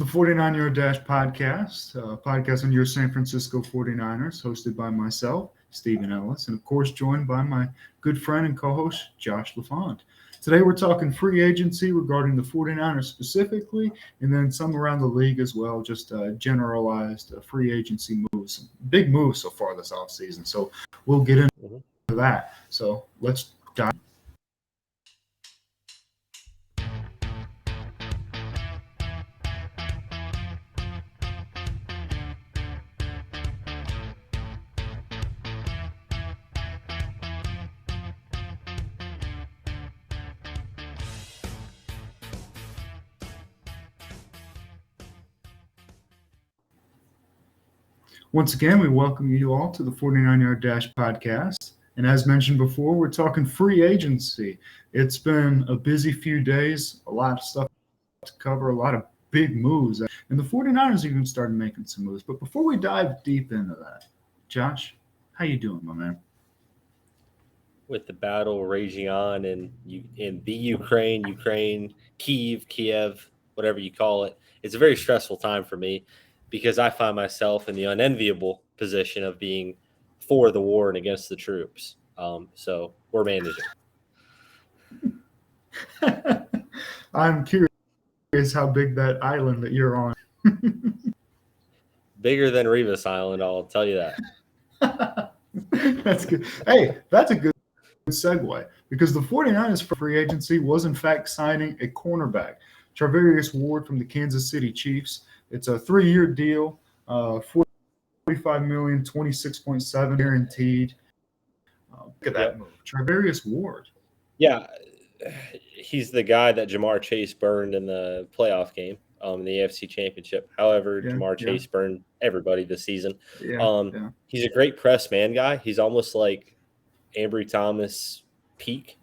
49 Yard Dash podcast, podcast on your San Francisco 49ers, hosted by myself, Stephen Ellis, and of course joined by my good friend and co-host, Josh LaFont. Today we're talking free agency regarding the 49ers specifically, and then some around the league as well, just generalized free agency moves. Big moves so far this offseason, so we'll get into that. So let's dive. Once again, we welcome you all to the 49 Yard Dash podcast. And as mentioned before, we're talking free agency. It's been a busy few days, a lot of stuff to cover, a lot of big moves. And the 49ers even started making some moves. But before we dive deep into that, Josh, how you doing, my man? With the battle raging on in the Ukraine, Kiev, whatever you call it, it's a very stressful time for me because I find myself in the unenviable position of being for the war and against the troops. So we're managing. I'm curious how big that island that you're on. Bigger than Revis Island, I'll tell you that. That's good. Hey, that's a good segue because the 49ers for free agency was in fact signing a cornerback, Charvarius Ward from the Kansas City Chiefs. It's a 3-year deal, $45 million, 26.7 guaranteed. Look at that move, Charvarius Ward. Yeah, he's the guy that Jamar Chase burned in the playoff game, in the AFC Championship. However, Jamar Chase burned everybody this season. He's a great press man guy. He's almost like Ambry Thomas peak.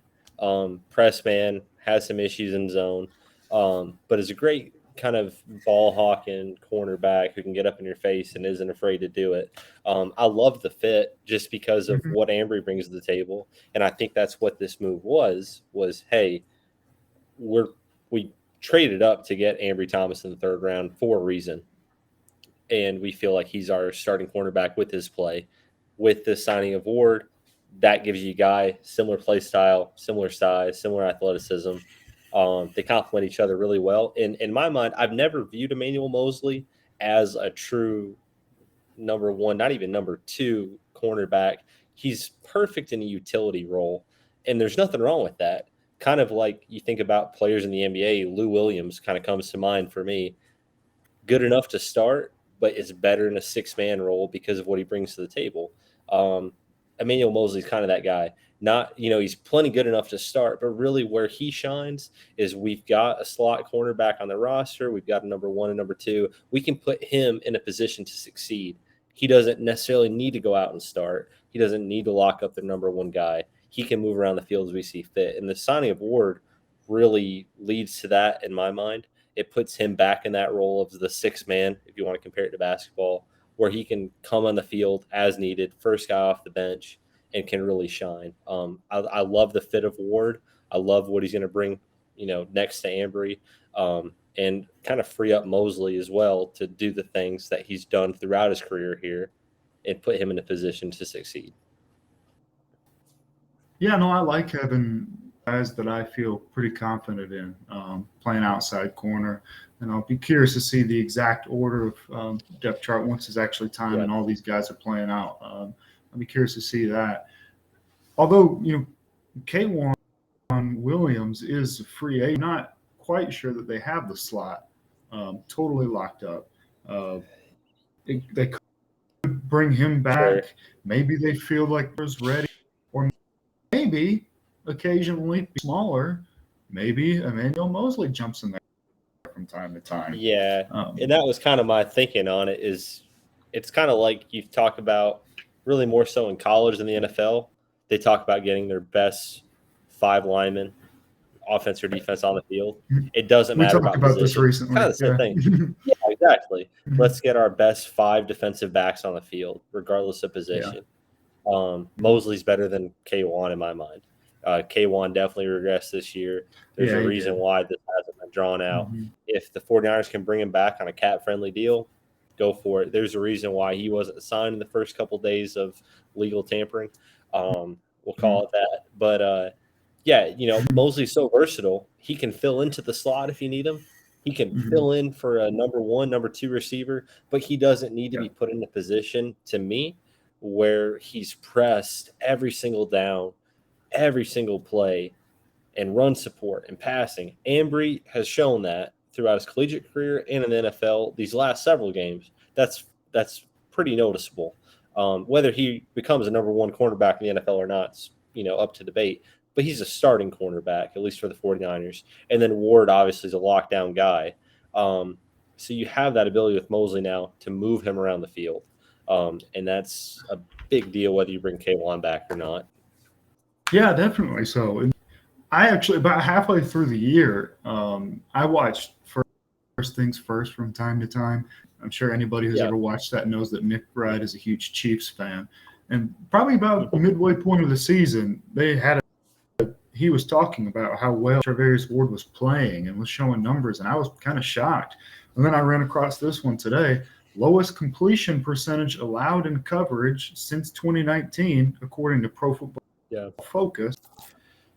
Press man, has some issues in zone, but is a great kind of ball hawking cornerback who can get up in your face and isn't afraid to do it. I love the fit just because of what Ambry brings to the table. And I think that's what this move was, hey, we traded up to get Ambry Thomas in the third round for a reason. And we feel like he's our starting cornerback with his play. With the signing of Ward, that gives you a guy, similar play style, similar size, similar athleticism. They complement each other really well. In my mind, I've never viewed Emmanuel Moseley as a true number one, not even number two cornerback. He's perfect in a utility role, and there's nothing wrong with that. Kind of like you think about players in the NBA, Lou Williams kind of comes to mind for me. Good enough to start, but is better in a six-man role because of what he brings to the table. Emmanuel Moseley's kind of that guy. Not, he's plenty good enough to start, but really where he shines is we've got a slot cornerback on the roster. We've got a number one and number two. We can put him in a position to succeed. He doesn't necessarily need to go out and start. He doesn't need to lock up the number one guy. He can move around the field as we see fit. And the signing of Ward really leads to that in my mind. It puts him back in that role of the sixth man, if you want to compare it to basketball, where he can come on the field as needed, first guy off the bench, and can really shine. I love the fit of Ward. I love what he's going to bring, next to Ambry, and kind of free up Moseley as well to do the things that he's done throughout his career here and put him in a position to succeed. Yeah, no, I like having guys that I feel pretty confident in playing outside corner. And I'll be curious to see the exact order of depth chart once it's actually time and all these guys are playing out. I'll be curious to see that. Although, K'Waun Williams is a free agent, I'm not quite sure that they have the slot totally locked up. They could bring him back. Sure. Maybe they feel like he's ready. Or maybe occasionally smaller, maybe Emmanuel Moseley jumps in there from time to time. Yeah, and that was kind of my thinking on it is it's kind of like you've talked about really more so in college than the NFL. They talk about getting their best 5 linemen, offense or defense, on the field. It doesn't matter about position. This recently. Kind of the same thing. Yeah, exactly. Let's get our best 5 defensive backs on the field, regardless of position. Yeah. Moseley's better than K'Waun in my mind. K'Waun definitely regressed this year. There's a reason why this hasn't been drawn out. If the 49ers can bring him back on a cap-friendly deal, go for it. There's a reason why he wasn't signed in the first couple of days of legal tampering. We'll call it that. But, yeah, Mosley's so versatile. He can fill into the slot if you need him. He can fill in for a number 1, number 2 receiver, but he doesn't need to be put in a position, to me, where he's pressed every single down, every single play, and run support and passing. Ambry has shown that throughout his collegiate career and in the NFL these last several games. That's pretty noticeable. Whether he becomes a number 1 cornerback in the NFL or not, up to debate. But he's a starting cornerback, at least for the 49ers. And then Ward obviously is a lockdown guy. So you have that ability with Mosley now to move him around the field. And that's a big deal whether you bring K'Waun back or not. Yeah, definitely so. And I actually, about halfway through the year, I watched First Things First from time to time. I'm sure anybody who's ever watched that knows that Nick Wright is a huge Chiefs fan. And probably about midway point of the season, he was talking about how well Charvarius Ward was playing and was showing numbers, and I was kind of shocked. And then I ran across this one today. Lowest completion percentage allowed in coverage since 2019, according to Pro Football Focus.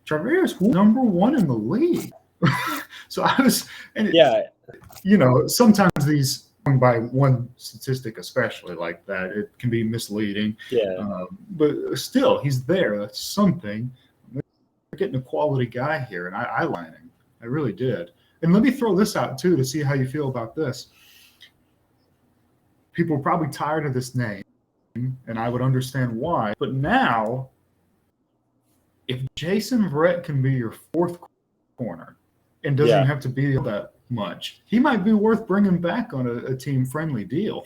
Charvarius Ward, number 1 in the league. So I was – sometimes these – by one statistic especially like that, it can be misleading. But still, he's there. That's something. We're getting a quality guy here, and I liked him. I really did. And let me throw this out, too, to see how you feel about this. People are probably tired of this name, and I would understand why. But now, if Jason Verrett can be your 4th corner and doesn't have to be that much, he might be worth bringing back on a team-friendly deal.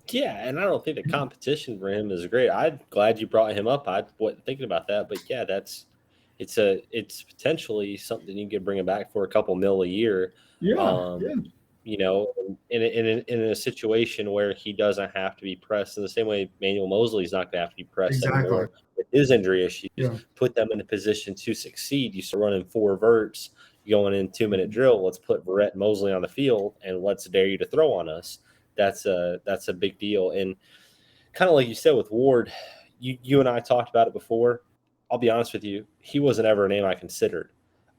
Yeah, and I don't think the competition for him is great. I'm glad you brought him up. I wasn't thinking about that, but yeah, it's potentially something you could bring him back for a couple mil a year. In a situation where he doesn't have to be pressed in the same way Manuel Mosley's not going to have to be pressed anymore with his injury issues. Put them in a position to succeed. You start running 4 verts, going in 2-minute drill. Let's put Verrett and Mosley on the field and let's dare you to throw on us. That's a big deal. And kind of like you said with Ward, you and I talked about it before. I'll be honest with you, he wasn't ever a name I considered.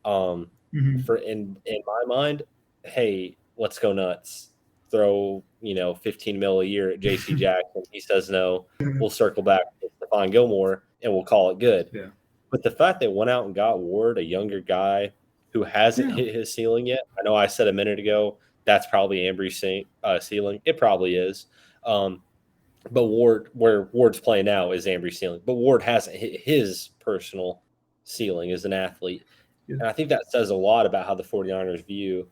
For in my mind, hey, let's go nuts. Throw 15 mil a year at J.C. Jackson. He says no. We'll circle back to Stephon Gilmore and we'll call it good. Yeah. But the fact they went out and got Ward, a younger guy who hasn't hit his ceiling yet. I know I said a minute ago that's probably Ambry's ceiling. It probably is. But where Ward's playing now is Ambry's ceiling. But Ward hasn't hit his personal ceiling as an athlete. Yeah. And I think that says a lot about how the 49ers view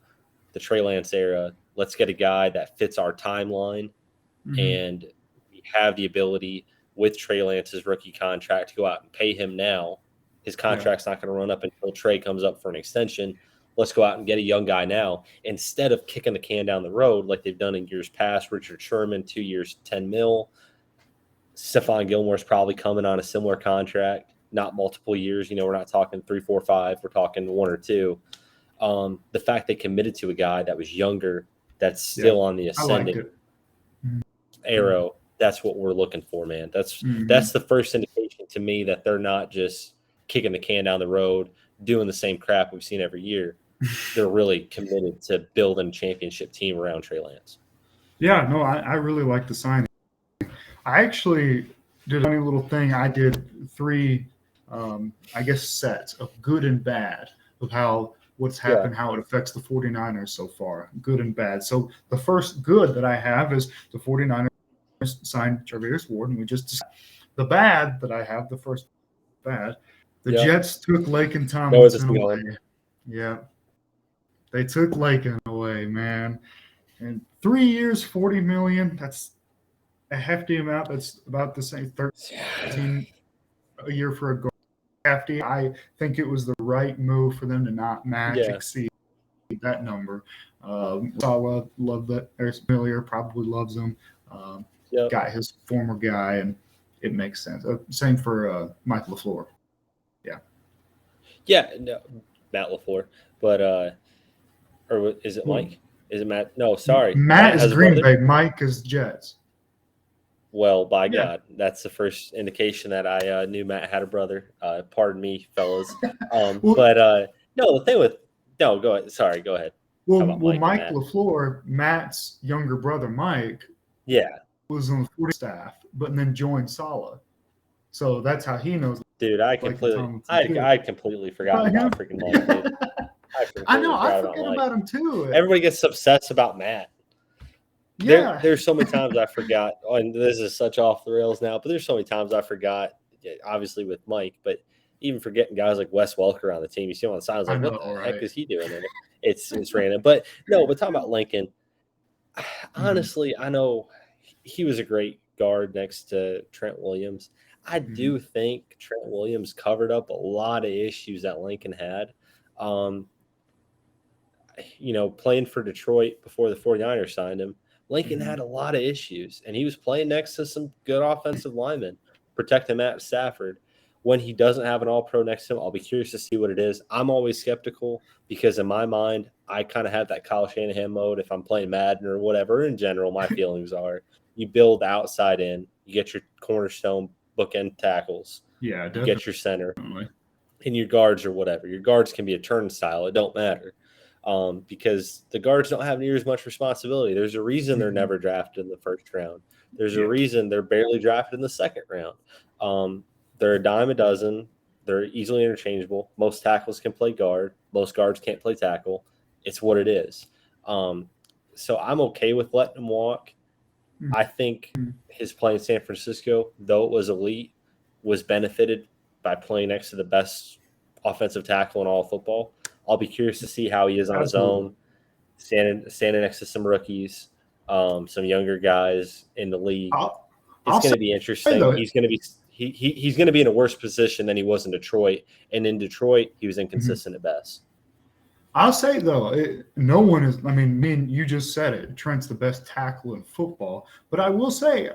the Trey Lance era. Let's get a guy that fits our timeline. And we have the ability with Trey Lance's rookie contract to go out and pay him now. His contract's not going to run up until Trey comes up for an extension. Let's go out and get a young guy now instead of kicking the can down the road like they've done in years past. Richard Sherman, 2 years, 10 mil. Stephon Gilmore's probably coming on a similar contract, not multiple years. We're not talking 3, 4, 5. We're talking 1 or 2. The fact they committed to a guy that was younger, that's still on the ascending arrow, that's what we're looking for, man. That's the first indication to me that they're not just kicking the can down the road, doing the same crap we've seen every year. They're really committed to building a championship team around Trey Lance. Yeah, no, I really like the signing. I actually did a funny little thing. I did 3, sets of good and bad of what's happened, how it affects the 49ers so far, good and bad. So the first good that I have is the 49ers signed Charvarius Ward, and we just decided. The bad that I have, the first bad, the Jets took Laken Tomlinson away. Yeah. They took Laken away, man. And 3 years, $40 million. That's a hefty amount. That's about the same, 13 a year for a guard. Hefty. I think it was the right move for them to not exceed that number. Salah loved that. Eric Miller probably loves him. Got his former guy, and it makes sense. Same for Mike LaFleur. Yeah, no, Matt LaFleur. But or is it Mike? Is it Matt? No, sorry. Matt is Green Bay. Mike is Jets. Well, by God, that's the first indication that I knew Matt had a brother. Pardon me, fellas. But no, the thing with no, go ahead. Sorry, go ahead. Well, Mike LaFleur, Matt's younger brother, Mike, was on the 40 staff, but then joined Saleh. So that's how he knows. Dude, I completely forgot about freaking Mike, dude. I know, I forget about him too. Everybody gets obsessed about Matt. Yeah. There's so many times I forgot, and this is such off the rails now, but there's so many times I forgot, obviously with Mike, but even forgetting guys like Wes Welker on the team. You see him on the side, I was like, what the heck is he doing in it? It's random. But no, but talking about Lincoln, honestly, I know he was a great guard next to Trent Williams. I do think Trent Williams covered up a lot of issues that Lincoln had. Playing for Detroit before the 49ers signed him, Lincoln had a lot of issues, and he was playing next to some good offensive linemen, protecting Matt Stafford. When he doesn't have an all-pro next to him, I'll be curious to see what it is. I'm always skeptical because in my mind, I kind of have that Kyle Shanahan mode. If I'm playing Madden or whatever, in general, my feelings are you build outside in, you get your cornerstone bookend tackles, you get your center, and your guards or whatever. Your guards can be a turnstile. It don't matter. Because the guards don't have near as much responsibility. There's a reason they're never drafted in the first round. There's a reason they're barely drafted in the second round. They're a dime a dozen. They're easily interchangeable. Most tackles can play guard. Most guards can't play tackle. It's what it is. So I'm okay with letting him walk. I think his play in San Francisco, though it was elite, was benefited by playing next to the best offensive tackle in all of football. I'll be curious to see how he is on his own, standing next to some rookies, some younger guys in the league. It's going to be interesting. He's going to be he's going to be in a worse position than he was in Detroit, and in Detroit he was inconsistent at best. I'll say though, no one is. I mean, you just said it. Trent's the best tackle in football, but I will say,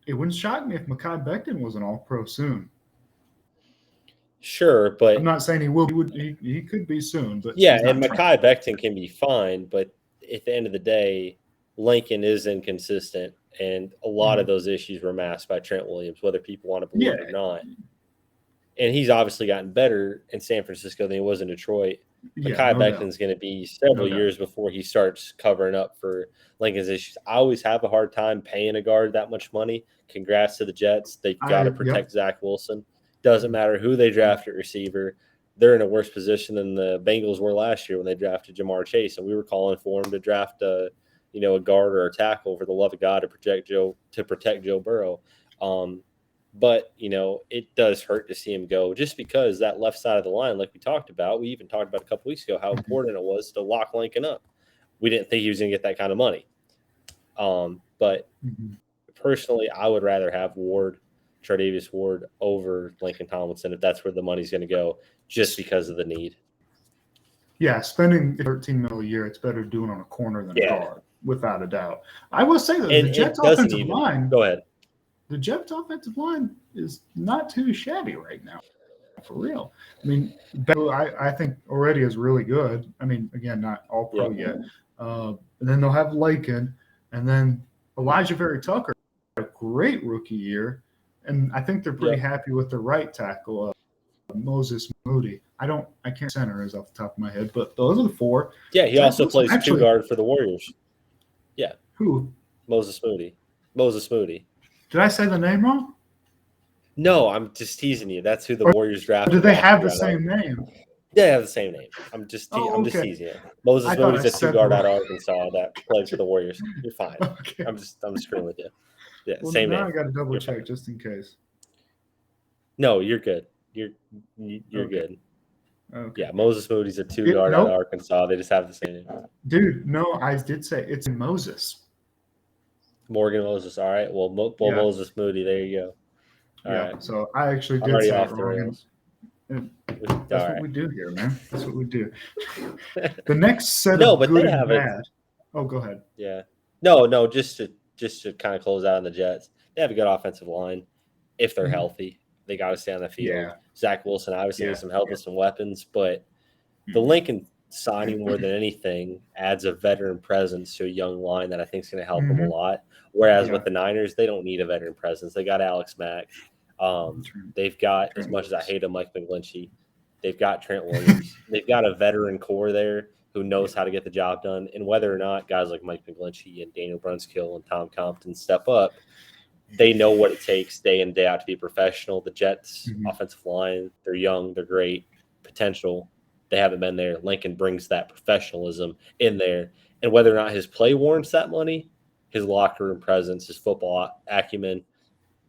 it wouldn't shock me if Mekhi Becton was an All-Pro soon. Sure, but I'm not saying he will. He could be soon, but and Mekhi Becton can be fine. But at the end of the day, Lincoln is inconsistent, and a lot of those issues were masked by Trent Williams, whether people want to believe it or not. And he's obviously gotten better in San Francisco than he was in Detroit. Mekhi Becton's going to be several years before he starts covering up for Lincoln's issues. I always have a hard time paying a guard that much money. Congrats to the Jets. They've got to protect Zach Wilson. Doesn't matter who they draft at receiver. They're in a worse position than the Bengals were last year when they drafted Jamar Chase, and we were calling for him to draft a guard or a tackle for the love of God to protect Joe Burrow. But it does hurt to see him go just because that left side of the line, like we talked about, we even talked about a couple weeks ago how important it was to lock Lincoln up. We didn't think he was going to get that kind of money. But personally, I would rather have Tre'Davious Ward over Lincoln Tomlinson if that's where the money's going to go, just because of the need. Yeah, spending $13 million a year, it's better doing on a corner than a guard, without a doubt. I will say that the Jets' offensive line. Go ahead. The Jets' offensive line is not too shabby right now, for real. I mean, I think already is really good. I mean, again, not all pro yet. And then they'll have Lakin, and then Elijah Very Tucker, a great rookie year. And I think they're pretty happy with the right tackle, Moses Moody. I can't center is off the top of my head, but those are the four. Yeah, he also plays two guard for the Warriors. Yeah. Who? Moses Moody. Did I say the name wrong? No, I'm just teasing you. That's who the Warriors drafted. Do they have the same name? They have the same name. I'm just teasing you. Moses Moody's a two-guard out of Arkansas that plays for the Warriors. You're fine. Okay. I'm screwing with you. Yeah, well, same name. I got to double check just in case. No, you're good. You're good. Okay. Yeah, Moses Moody's a two-guard out of Arkansas. They just have the same name. Dude, no, I did say it's Moses. Morgan Moses. All right. Well, Moses Moody. There you go. All right. So I actually did say it wrong. That's what we do here, man. That's what we do. The next set of good and bad. Oh, go ahead. Yeah. No. Just to kind of close out on the Jets, they have a good offensive line if they're healthy. They got to stay on the field. Yeah. Zach Wilson obviously has some help with some weapons, but The Lincoln signing, more than anything, adds a veteran presence to a young line that I think is going to help them a lot. Whereas with the Niners, they don't need a veteran presence. They got Alex Mack. They've got, as much as I hate him, Mike McGlinchey, they've got Trent Williams. They've got a veteran core there who knows how to get the job done. And whether or not guys like Mike McGlinchey and Daniel Brunskill and Tom Compton step up, they know what it takes day in, day out to be professional. The Jets' offensive line, they're young, they're great, potential. They haven't been there. Lincoln brings that professionalism in there. And whether or not his play warrants that money, his locker room presence, his football acumen,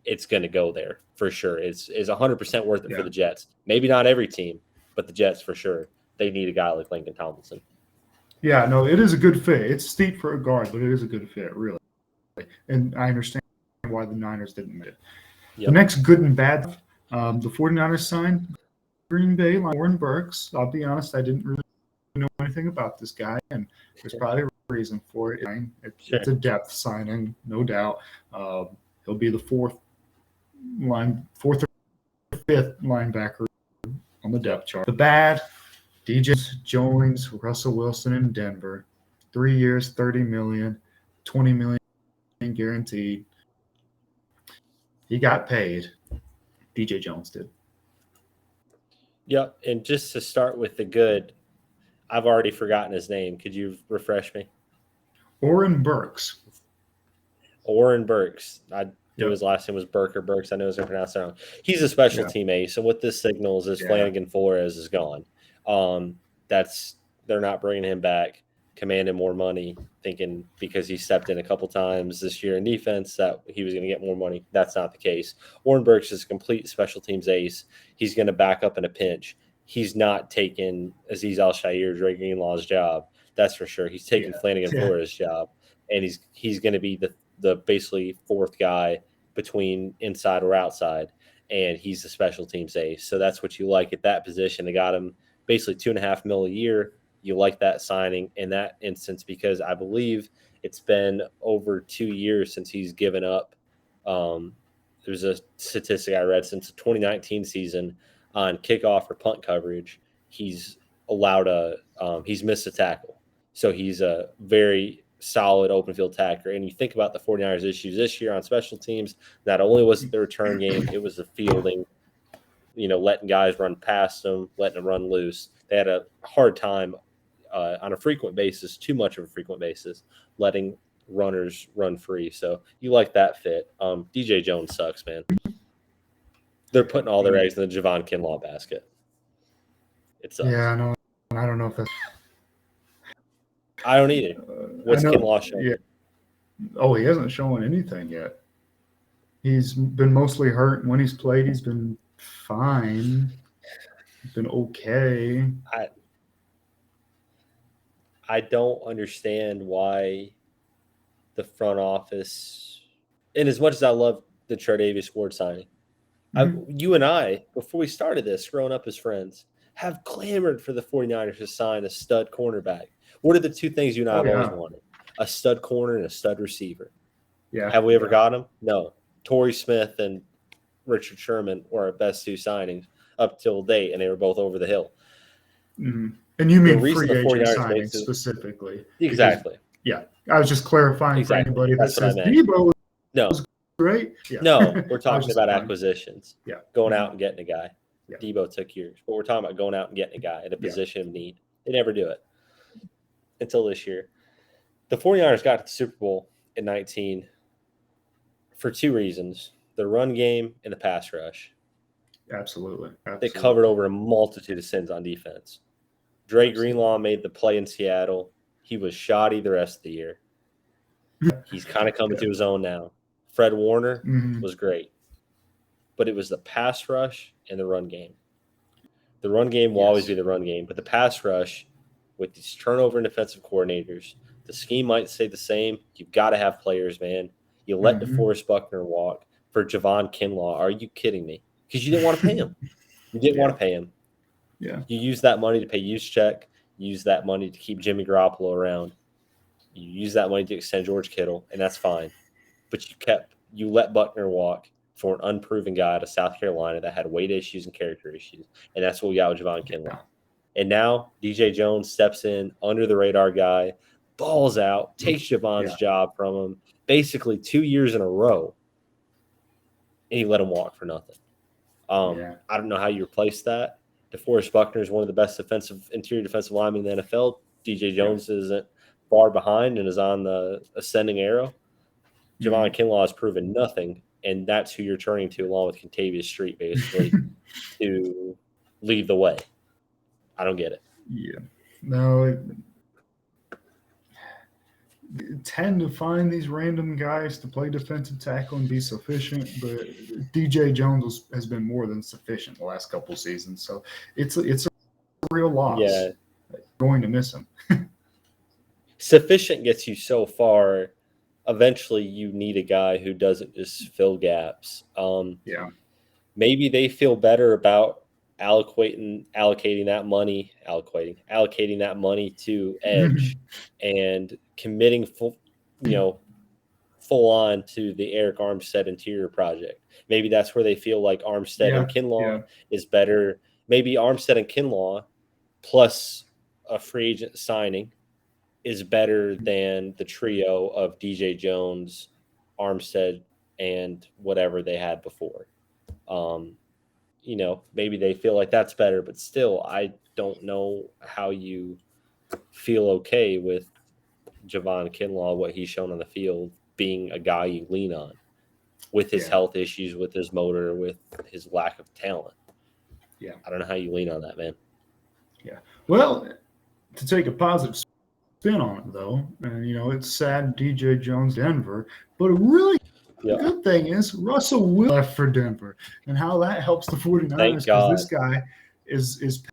it's going to go there for sure. It's 100% worth it for the Jets. Maybe not every team, but the Jets for sure. They need a guy like Lincoln Tomlinson. Yeah, no, it is a good fit. It's steep for a guard, but it is a good fit, really. And I understand why the Niners didn't make it. Yep. The next good and bad, the 49ers signed Green Bay, Warren Burks. I'll be honest, I didn't really know anything about this guy, and there's probably a reason for it. It's a depth signing, no doubt. He'll be the fourth or fifth linebacker on the depth chart. The bad, DJ Jones, Russell Wilson in Denver, 3 years, $30 million, $20 million guaranteed. He got paid. DJ Jones did. Yep, and just to start with the good, I've already forgotten his name. Could you refresh me? Oren Burks. Oren Burks. I knew his last name was Burke or Burks. I know I was going to pronounce it wrong. He's a special team ace, and what this signals is Flanagan Flores is gone. They're not bringing him back, commanding more money, thinking because he stepped in a couple times this year in defense that he was going to get more money. That's not the case. Oren Burks is a complete special teams ace. He's going to back up in a pinch. He's not taking Azeez Al-Shaair, Dre Greenlaw's job. That's for sure. He's taking Flanagan Flores' job, and he's going to be the basically fourth guy between inside or outside, and he's the special teams ace. So that's what you like at that position. They got him basically $2.5 million a year. You like that signing in that instance because I believe it's been over 2 years since he's given up. There's a statistic I read since the 2019 season on kickoff or punt coverage, he's missed a tackle. So he's a very solid open field tackler. And you think about the 49ers issues this year on special teams, not only was it the return game, it was the fielding, letting guys run past them, letting them run loose. They had a hard time on a frequent basis, too much of a frequent basis, letting runners run free. So you like that fit. DJ Jones sucks, man. They're putting all their eggs in the Javon Kinlaw basket. It sucks. Yeah, no, I don't know if that's. I don't either. What's Kinlaw showing? Yeah. Oh, he hasn't shown anything yet. He's been mostly hurt. When he's played, he's been fine. He's been okay. I don't understand why the front office, and as much as I love the Tre'Davious Ward signing, you and I, before we started this, growing up as friends, have clamored for the 49ers to sign a stud cornerback. What are the two things you and I have always wanted? A stud corner and a stud receiver. Yeah. Have we ever got them? No. Torrey Smith and Richard Sherman were our best two signings up till date, and they were both over the hill. Mm-hmm. And you mean free agent signings specifically? Exactly. Because, I was just clarifying for anybody that says Debo was great. Yeah. No, we're talking about acquisitions. Yeah. Going out and getting a guy. Yeah. Debo took years. But we're talking about going out and getting a guy at a position of need. They never do it until this year. The 49ers got to the Super Bowl in 19 for two reasons: the run game and the pass rush. Absolutely. They covered over a multitude of sins on defense. Dre Greenlaw made the play in Seattle. He was shoddy the rest of the year. He's kind of coming to his own now. Fred Warner was great. But it was the pass rush and the run game. The run game will always be the run game, but the pass rush with these turnover and defensive coordinators, the scheme might stay the same. You've got to have players, man. You let DeForest Buckner walk for Javon Kinlaw. Are you kidding me? Because you didn't want to pay him. You didn't want to pay him. Yeah. You use that money to pay Juszczyk. You use that money to keep Jimmy Garoppolo around. You use that money to extend George Kittle, and that's fine. But you let Buckner walk for an unproven guy out of South Carolina that had weight issues and character issues, and that's what we got with Javon Kinlaw. And now DJ Jones steps in, under the radar guy, balls out, takes Javon's job from him, basically 2 years in a row, and he let him walk for nothing. I don't know how you replace that. DeForest Buckner is one of the best interior defensive linemen in the NFL. DJ Jones isn't far behind and is on the ascending arrow. Javon Kinlaw has proven nothing, and that's who you're turning to, along with Contavious Street, basically, to lead the way. I don't get it. Yeah. No, tend to find these random guys to play defensive tackle and be sufficient, but DJ Jones has been more than sufficient the last couple of seasons. So it's a real loss. Yeah. You're going to miss him. Sufficient gets you so far. Eventually, you need a guy who doesn't just fill gaps. Maybe they feel better about allocating that money to edge and committing full on to the Eric Armstead interior project. Maybe that's where they feel like Armstead and Kinlaw is better. Maybe Armstead and Kinlaw plus a free agent signing is better than the trio of DJ Jones, Armstead, and whatever they had before. Maybe they feel like that's better, but still, I don't know how you feel okay with Javon Kinlaw, what he's shown on the field, being a guy you lean on with his health issues, with his motor, with his lack of talent. Yeah. I don't know how you lean on that, man. Yeah. Well, to take a positive spin on it, though, and, it's sad DJ Jones, Denver, but a really good thing is Russell Wilson left for Denver, and how that helps the 49ers, because this guy is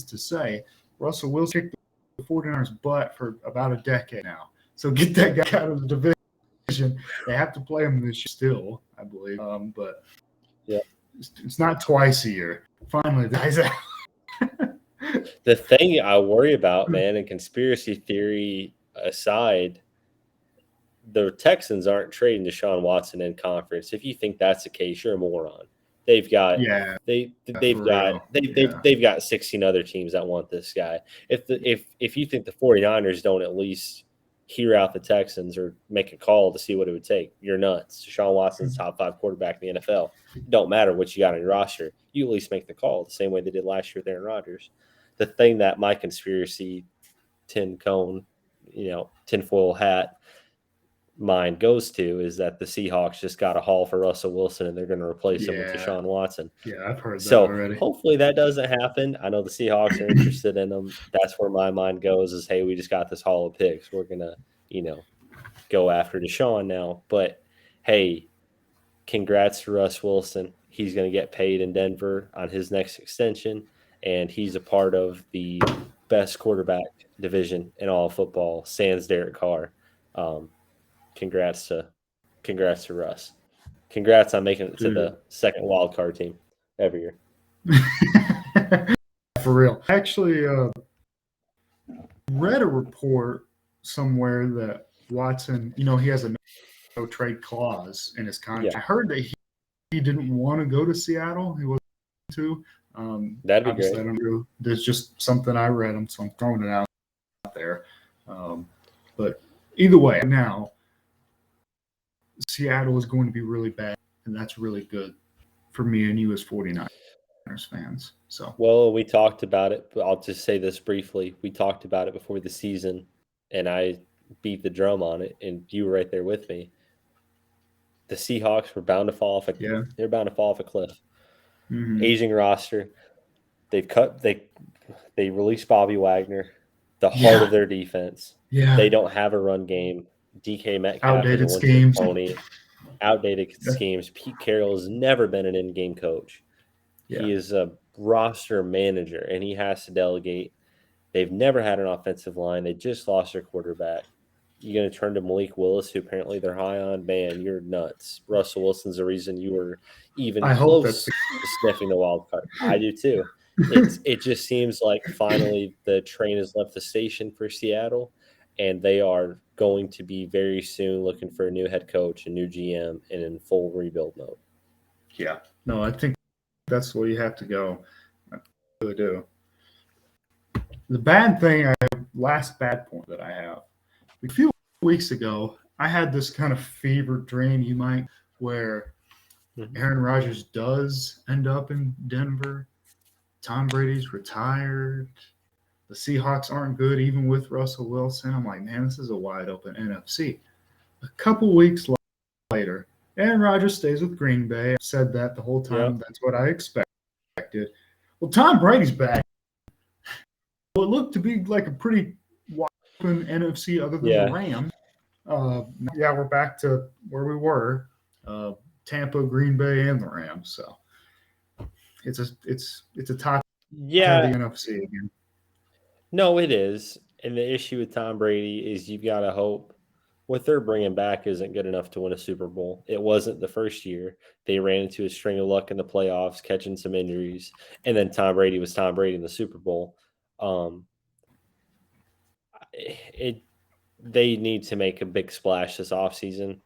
to say Russell Wilson kicked the 49ers' butt for about a decade now. So get that guy out of the division. They have to play him this year still, I believe. But it's not twice a year. Finally, the guy's out. The thing I worry about, man, and conspiracy theory aside, the Texans aren't trading Deshaun Watson in conference. If you think that's the case, you're a moron. They've got they've got 16 other teams that want this guy. If you think the 49ers don't at least hear out the Texans or make a call to see what it would take, you're nuts. Deshaun Watson's top 5 quarterback in the NFL. Don't matter what you got on your roster. You at least make the call the same way they did last year with Aaron Rodgers. The thing that my conspiracy tinfoil hat mind goes to is that the Seahawks just got a haul for Russell Wilson and they're going to replace him with Deshaun Watson. Yeah, I've heard that already. Hopefully that doesn't happen. I know the Seahawks are interested in them. That's where my mind goes is, hey, we just got this haul of picks. We're going to, go after Deshaun now. But, hey, congrats to Russ Wilson. He's going to get paid in Denver on his next extension, and he's a part of the best quarterback division in all of football, sans Derek Carr. Congrats to Russ. Congrats on making it to the second wild card team every year. For real. Actually, read a report somewhere that Watson, he has a no trade clause in his contract. I heard that he didn't want to go to Seattle. He wasn't to. That'd be great. I don't know. There's just something I read, so I'm throwing it out there. But either way, now Seattle is going to be really bad, and that's really good for me and you as 49ers fans. So, well, we talked about it, but I'll just say this briefly. We talked about it before the season, and I beat the drum on it, and you were right there with me. The Seahawks were bound to fall off they're bound to fall off a cliff. Mm-hmm. Aging roster. They released Bobby Wagner, the heart of their defense. Yeah. They don't have a run game. DK Metcalf outdated is schemes. Outdated schemes. Pete Carroll has never been an in-game coach. Yeah. He is a roster manager, and he has to delegate. They've never had an offensive line. They just lost their quarterback. You're going to turn to Malik Willis, who apparently they're high on. Man, you're nuts. Russell Wilson's the reason you were even close to sniffing the wild card. I do too. It just seems like finally the train has left the station for Seattle, and they are going to be very soon looking for a new head coach, a new GM, and in full rebuild mode. Yeah. No, I think that's where you have to go. I really do. The last bad point that I have. A few weeks ago, I had this kind of fever dream, where Aaron Rodgers does end up in Denver. Tom Brady's retired. The Seahawks aren't good even with Russell Wilson. I'm like, man, this is a wide open NFC. A couple weeks later, Aaron Rodgers stays with Green Bay. I said that the whole time. Yep. That's what I expected. Well, Tom Brady's back. Well, it looked to be like a pretty wide open NFC other than the Rams. We're back to where we were. Tampa, Green Bay, and the Rams. So it's a top heavy NFC again. No, it is. And the issue with Tom Brady is you've got to hope what they're bringing back isn't good enough to win a Super Bowl. It wasn't the first year. They ran into a string of luck in the playoffs, catching some injuries, and then Tom Brady was Tom Brady in the Super Bowl. They need to make a big splash this offseason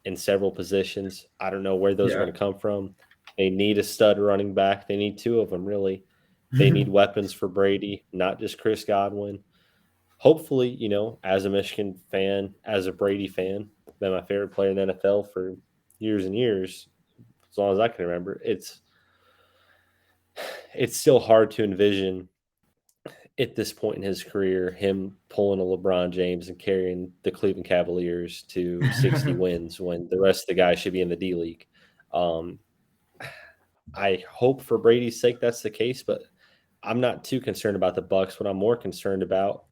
in several positions. I don't know where those are going to come from. They need a stud running back. They need two of them, really. They need weapons for Brady, not just Chris Godwin. Hopefully, as a Michigan fan, as a Brady fan, been my favorite player in the NFL for years and years, as long as I can remember. It's still hard to envision at this point in his career him pulling a LeBron James and carrying the Cleveland Cavaliers to 60 wins when the rest of the guys should be in the D League. I hope for Brady's sake that's the case, but I'm not too concerned about the Bucs. What I'm more concerned about,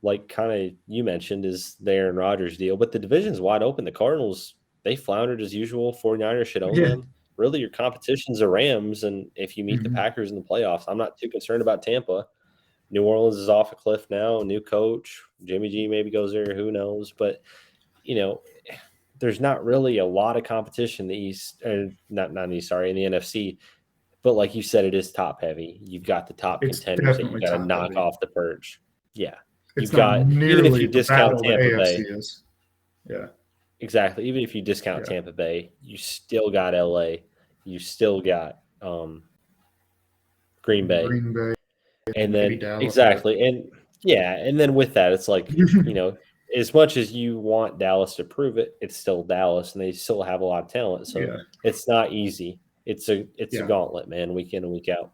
like kind of you mentioned, is the Aaron Rodgers deal. But the division's wide open. The Cardinals, they floundered as usual. 49ers should own them. Really, your competition's the Rams, and if you meet the Packers in the playoffs, I'm not too concerned about Tampa. New Orleans is off a cliff now. New coach. Jimmy G maybe goes there. Who knows? But, there's not really a lot of competition in the East. Or not in the East, sorry, in the NFC. But like you said, it is top heavy. You've got the top contenders that you got to knock off the perch. Yeah. You've got even if you discount Tampa Bay. Is. Yeah. Exactly. Even if you discount Tampa Bay, you still got LA. You still got Green Bay. And then exactly. And then with that, it's like, as much as you want Dallas to prove it, it's still Dallas and they still have a lot of talent. So it's not easy. It's a gauntlet, man, week in and week out.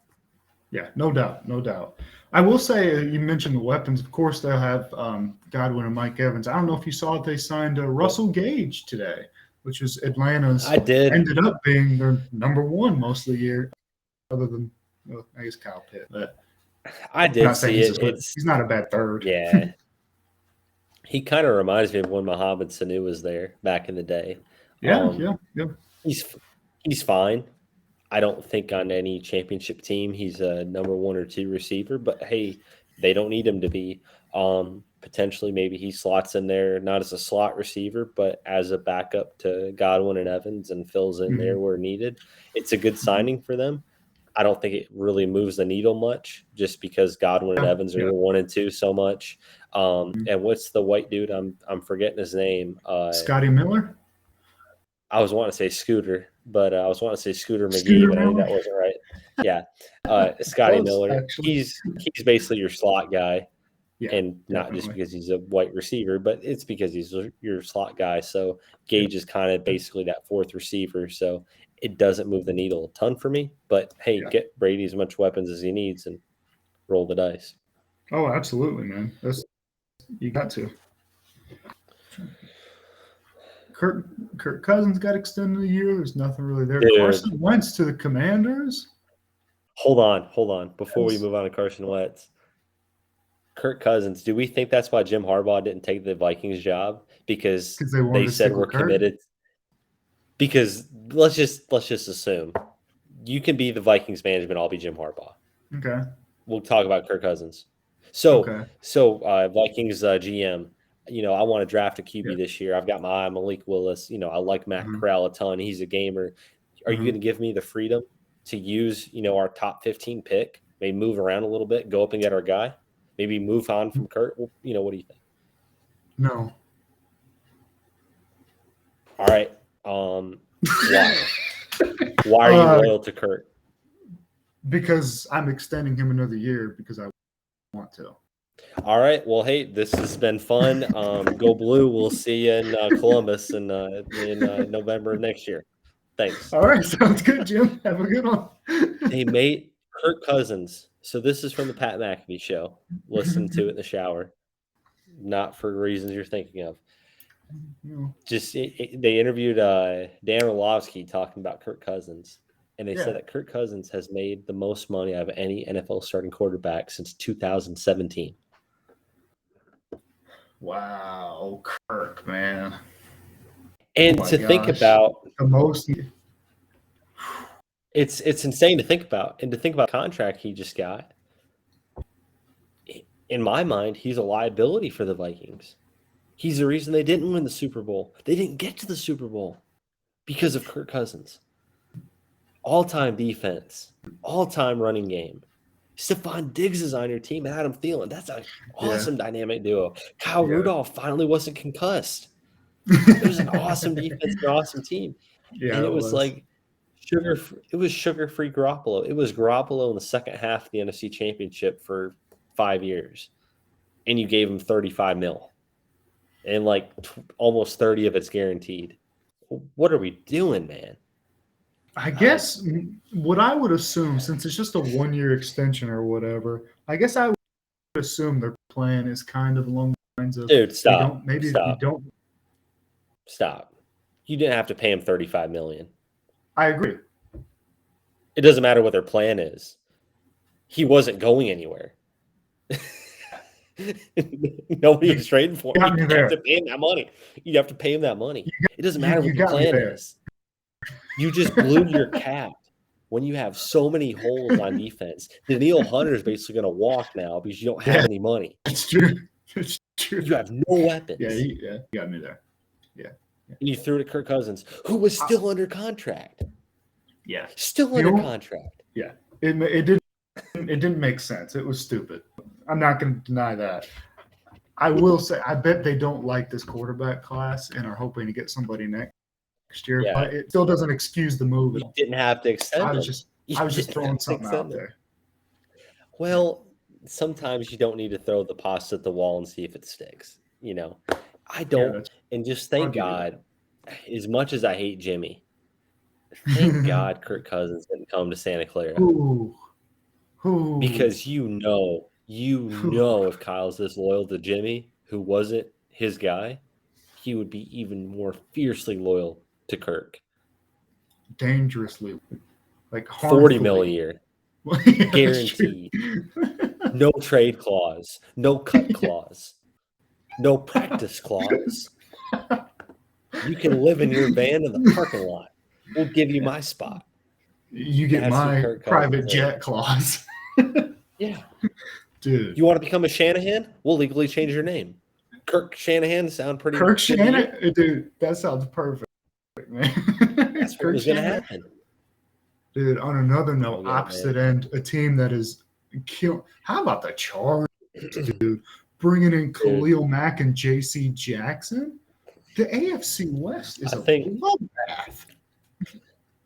Yeah, no doubt. I will say, you mentioned the weapons. Of course, they'll have Godwin and Mike Evans. I don't know if you saw it. They signed Russell Gage today, which is Atlanta's. I did. Ended up being their number one most of the year, other than, I guess, Kyle Pitt. But I did see it. He's not a bad third. Yeah. He kind of reminds me of when Mohamed Sanu was there back in the day. Yeah. He's fine. I don't think on any championship team he's a number 1 or 2 receiver, but hey, they don't need him to be. Potentially maybe he slots in there, not as a slot receiver, but as a backup to Godwin and Evans and fills in there where needed. It's a good signing for them. I don't think it really moves the needle much just because Godwin and Evans are 1 and 2 so much. And what's the white dude? I'm forgetting his name. Scotty Miller? I was wanting to say Scooter, but I was wanting to say Scooter McGee, but I knew that wasn't right. Yeah. Scotty Miller. Actually. He's basically your slot guy. Yeah, and not definitely. Just because he's a white receiver, but it's because he's your slot guy. So Gage is kind of basically that 4th receiver. So it doesn't move the needle a ton for me. But hey, get Brady as much weapons as he needs and roll the dice. Oh, absolutely, man. You got to. Kirk Cousins got extended a year. There's nothing really there. Dude. Carson Wentz to the Commanders. Hold on. Before we move on to Carson Wentz, Kirk Cousins, do we think that's why Jim Harbaugh didn't take the Vikings job? Because they said we're committed. Because let's just assume you can be the Vikings management. I'll be Jim Harbaugh. Okay. We'll talk about Kirk Cousins. So Vikings GM. I want to draft a QB this year. I've got my eye on Malik Willis. I like Matt Corral a ton. He's a gamer. Are you going to give me the freedom to use, our top 15 pick, maybe move around a little bit, go up and get our guy, maybe move on from Kurt? Well, what do you think? No. All right. Why? Why are you loyal to Kurt? Because I'm extending him another year because I want to. All right. Well, hey, this has been fun. Go Blue. We'll see you in Columbus in November of next year. Thanks. All right. Sounds good, Jim. Have a good one. Hey, mate, Kirk Cousins. So this is from the Pat McAfee show. Listen to it in the shower. Not for reasons you're thinking of. No. Just they interviewed Dan Orlovsky talking about Kirk Cousins. And they said that Kirk Cousins has made the most money out of any NFL starting quarterback since 2017. Wow, Kirk, man. And think about the most, it's insane to think about. And to think about the contract he just got. In my mind, he's a liability for the Vikings. He's the reason they didn't win the Super Bowl. They didn't get to the Super Bowl because of Kirk Cousins. All-time defense, all-time running game. Stephon Diggs is on your team, and Adam Thielen. That's an awesome dynamic duo. Kyle Rudolph finally wasn't concussed. It was an awesome defense, an awesome team. Yeah, and it was like sugar-free Garoppolo. It was Garoppolo in the second half of the NFC Championship for 5 years, and you gave him $35 million, and almost 30 of it's guaranteed. What are we doing, man? I guess what I would assume, since it's just a 1-year extension or whatever, I guess I would assume their plan is kind of along the lines of, dude, stop. Stop. You didn't have to pay him $35 million. I agree. It doesn't matter what their plan is. He wasn't going anywhere. Nobody was trading for him. You have to pay him that money. You have to pay him that money. It doesn't matter what the plan is. You just blew your cap when you have so many holes on defense. Danielle Hunter is basically going to walk now because you don't have any money. It's true. It's true. You have no weapons. Yeah, you got me there. Yeah. And you threw it at Kirk Cousins, who was still under contract. Yeah. Still under contract. Yeah. It didn't make sense. It was stupid. I'm not going to deny that. I will say, I bet they don't like this quarterback class and are hoping to get somebody next year, but it still doesn't excuse the move. You didn't have to extend I was just throwing something out there. Well, sometimes you don't need to throw the pasta at the wall and see if it sticks. I don't. And just thank God, as much as I hate Jimmy, thank God Kirk Cousins didn't come to Santa Clara. Because if Kyle's this loyal to Jimmy, who wasn't his guy, he would be even more fiercely loyal to Kirk. Dangerously, like $40 million a year, guaranteed. No trade clause, no cut clause, no practice clause. You can live in your van in the parking lot. We'll give you my spot. You get my private jet clause. Yeah, dude. You want to become a Shanahan? We'll legally change your name. Kirk Shanahan sound pretty. Kirk Shanahan, dude. That sounds perfect, man. That's what was going to happen. Dude, on another note, opposite end, a team that is kill. How about the Chargers, dude? Bringing in Khalil Mack and J.C. Jackson. The AFC West is a bloodbath.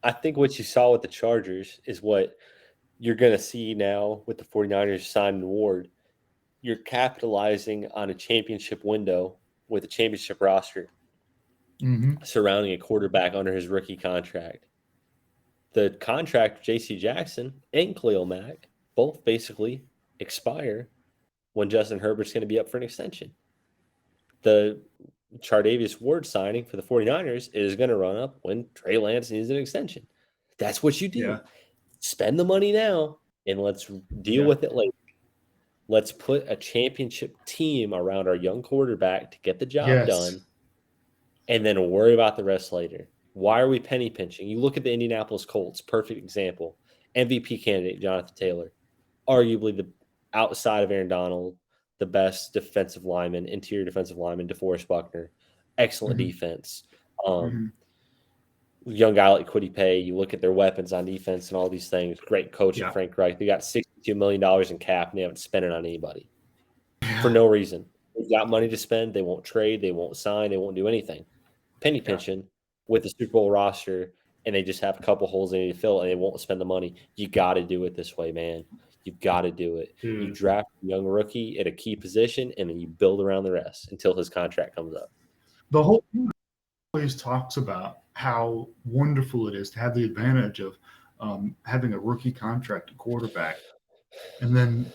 I think what you saw with the Chargers is what you're going to see now with the 49ers signing Ward. You're capitalizing on a championship window with a championship roster surrounding a quarterback under his rookie contract. The contract of J.C. Jackson and Khalil Mack both basically expire when Justin Herbert's going to be up for an extension. The Chardavius Ward signing for the 49ers is going to run up when Trey Lance needs an extension. That's what you do. Yeah. Spend the money now and let's deal with it later. Let's put a championship team around our young quarterback to get the job done and then worry about the rest later. Why are we penny pinching? You look at the Indianapolis Colts, perfect example. MVP candidate, Jonathan Taylor. Arguably the outside of Aaron Donald, the best defensive lineman, interior defensive lineman, DeForest Buckner. Excellent defense. Young guy like Kwity Paye. You look at their weapons on defense and all these things. Great coaching, Frank Reich. They got $62 million in cap, and they haven't spent it on anybody for no reason. They've got money to spend. They won't trade. They won't sign. They won't do anything. Penny pinching with the Super Bowl roster, and they just have a couple holes they need to fill, and they won't spend the money. You got to do it this way, man. You've got to do it. You draft a young rookie at a key position, and then you build around the rest until his contract comes up. The whole team always talks about how wonderful it is to have the advantage of having a rookie contract at quarterback, and then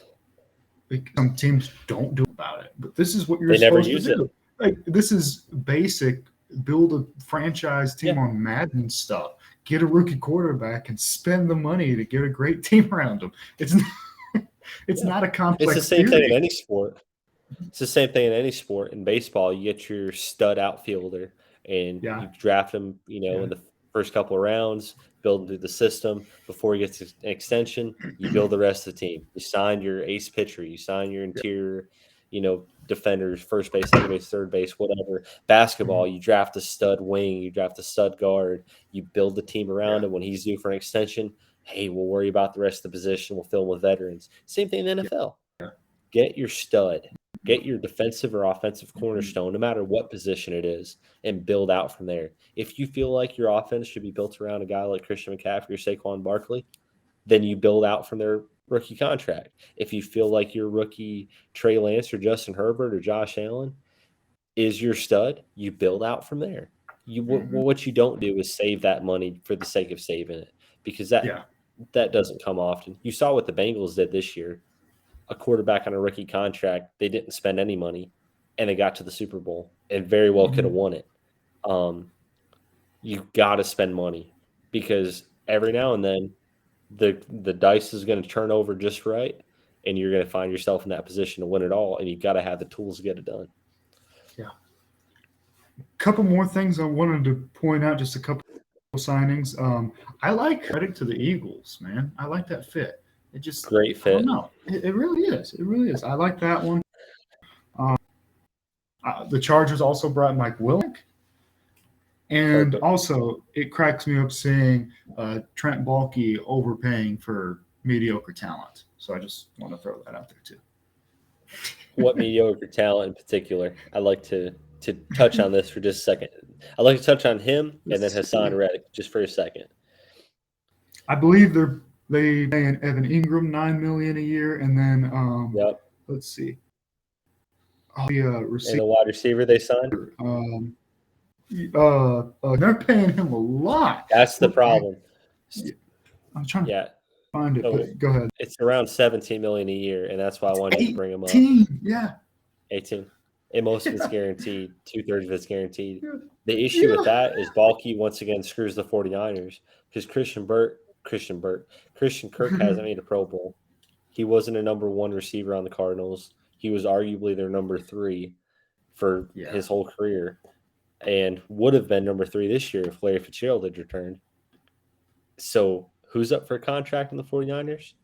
some teams don't do about it. But this is what you're supposed to do. Like, this is basic. Build a franchise team on Madden stuff. Get a rookie quarterback and spend the money to get a great team around them. It's not a complex. It's the same thing in any sport. It's the same thing in any sport. In baseball, you get your stud outfielder and you draft him, in the first couple of rounds, build him through the system. Before he gets an extension, you build the rest of the team. You sign your ace pitcher, you sign your interior, defenders, first base, second base, third base, whatever. Basketball, you draft a stud wing, you draft a stud guard, you build the team around him. When he's due for an extension, hey, we'll worry about the rest of the position. We'll fill him with veterans. Same thing in the NFL. Get your stud. Get your defensive or offensive cornerstone, no matter what position it is, and build out from there. If you feel like your offense should be built around a guy like Christian McCaffrey or Saquon Barkley, then you build out from their rookie contract. If you feel like your rookie Trey Lance or Justin Herbert or Josh Allen is your stud, you build out from there. What you don't do is save that money for the sake of saving it, because that doesn't come often. You saw what the Bengals did this year. A quarterback on a rookie contract, they didn't spend any money, and they got to the Super Bowl and very well could have won it. You got to spend money, because every now and then the dice is going to turn over just right, and you're going to find yourself in that position to win it all, and you've got to have the tools to get it done. Yeah. A couple more things I wanted to point out, just a couple of signings. I like credit to the Eagles, man. I like that fit. It just great fit. I don't know. It really is. It really is. I like that one. The Chargers also brought Mike Willick. And also, it cracks me up seeing Trent Baalke overpaying for mediocre talent. So I just want to throw that out there too. What mediocre talent in particular? I'd like to touch on this for just a second. I'd like to touch on him and then Hassan Reddick just for a second. I believe they pay Evan Ingram $9 million a year, and then let's see, receiver, and the wide receiver they signed. They're paying him a lot. That's the problem. I'm trying to find it. But go ahead. It's around $17 million a year, and that's why I wanted to bring him up. 18. And most of it's guaranteed. 2/3 of it's guaranteed. The issue with that is Baalke once again screws the 49ers, because Christian Kirk hasn't made a Pro Bowl. He wasn't a number one receiver on the Cardinals. He was arguably their number 3 for his whole career, and would have been number 3 this year if Larry Fitzgerald had returned. So who's up for a contract in the 49ers?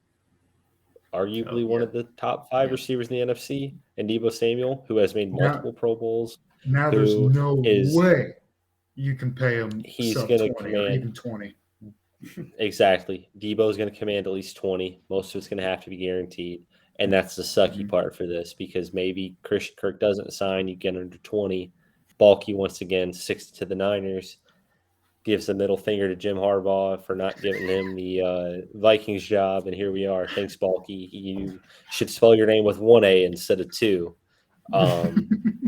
Arguably one of the top 5 receivers in the NFC, and Deebo Samuel, who has made multiple Pro Bowls. Now there's no way you can pay him. He's going to command even 20. Exactly. Deebo is going to command at least 20. Most of it's going to have to be guaranteed. And that's the sucky part for this, because maybe Christian Kirk doesn't sign, you get under 20. Baalke once again sticks to the Niners, gives the middle finger to Jim Harbaugh for not giving him the Vikings job, and here we are. Thanks, Baalke. You should spell your name with 1 A instead of 2.